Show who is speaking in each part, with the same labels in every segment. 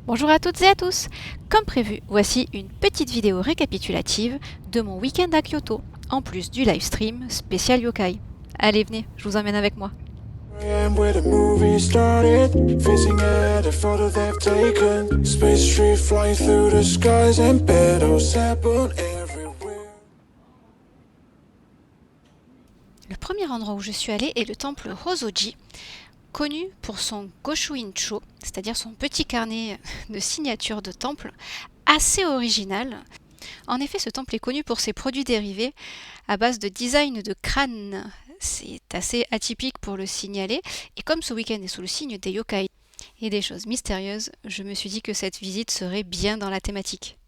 Speaker 1: Bonjour à toutes et à tous. Comme prévu, voici une petite vidéo récapitulative de mon week-end à Kyoto, en plus du live stream spécial yokai. Allez, venez, je vous emmène avec moi.
Speaker 2: And where the movie started, facing at a photo they've taken. Space tree flying through the skies and battles happen everywhere.
Speaker 1: Le premier endroit où je suis allée est le temple Hosoji, connu pour son Goshuin-cho, c'est-à-dire son petit carnet de signatures de temple, assez original. En effet, ce temple est connu pour ses produits dérivés à base de design de crâne. C'est assez atypique pour le signaler, et comme ce week-end est sous le signe des yokai et des choses mystérieuses, je me suis dit que cette visite serait bien dans la thématique.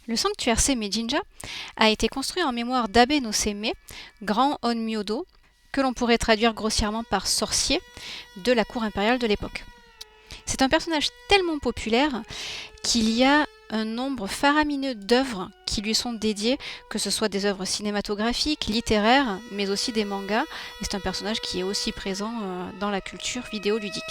Speaker 1: Le sanctuaire Seimei-jinja a été construit en mémoire d'Abe no Seimei, grand Onmyodo, que l'on pourrait traduire grossièrement par sorcier, de la cour impériale de l'époque. C'est un personnage tellement populaire qu'il y a un nombre faramineux d'œuvres qui lui sont dédiées, que ce soit des œuvres cinématographiques, littéraires, mais aussi des mangas. Et c'est un personnage qui est aussi présent dans la culture vidéoludique.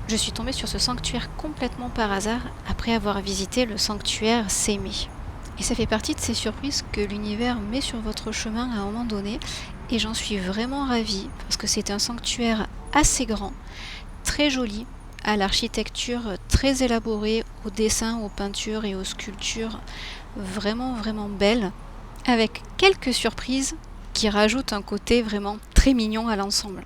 Speaker 1: Je suis tombée sur ce sanctuaire complètement par hasard après avoir visité le sanctuaire Seimei. Et ça fait partie de ces surprises que l'univers met sur votre chemin à un moment donné, et j'en suis vraiment ravie parce que c'est un sanctuaire assez grand, très joli, à l'architecture très élaborée, aux dessins, aux peintures et aux sculptures vraiment vraiment belles, avec quelques surprises qui rajoutent un côté vraiment très mignon à l'ensemble.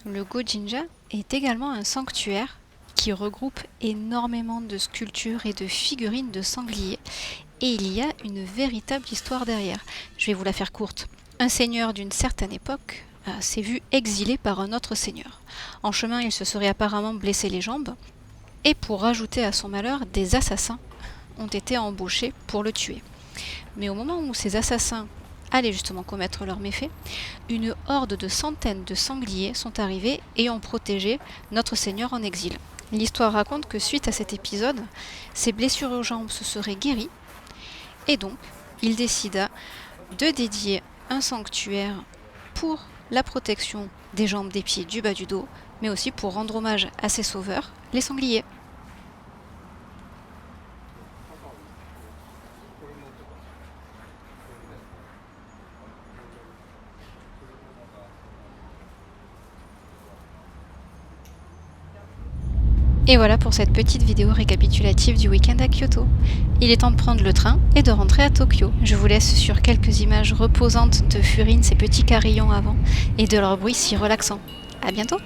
Speaker 1: Le Go-Jinja est également un sanctuaire qui regroupe énormément de sculptures et de figurines de sangliers, et il y a une véritable histoire derrière. Je vais vous la faire courte. Un seigneur d'une certaine époque s'est vu exilé par un autre seigneur. En chemin, il se serait apparemment blessé les jambes, et pour rajouter à son malheur, des assassins ont été embauchés pour le tuer. Mais au moment où ces assassins allaient justement commettre leurs méfaits, une horde de centaines de sangliers sont arrivés et ont protégé notre seigneur en exil. L'histoire raconte que suite à cet épisode, ses blessures aux jambes se seraient guéries, et donc il décida de dédier un sanctuaire pour la protection des jambes, des pieds, du bas du dos, mais aussi pour rendre hommage à ses sauveurs, les sangliers. Et voilà pour cette petite vidéo récapitulative du week-end à Kyoto. Il est temps de prendre le train et de rentrer à Tokyo. Je vous laisse sur quelques images reposantes de Furin, ces petits carillons avant, et de leur bruit si relaxant. À bientôt!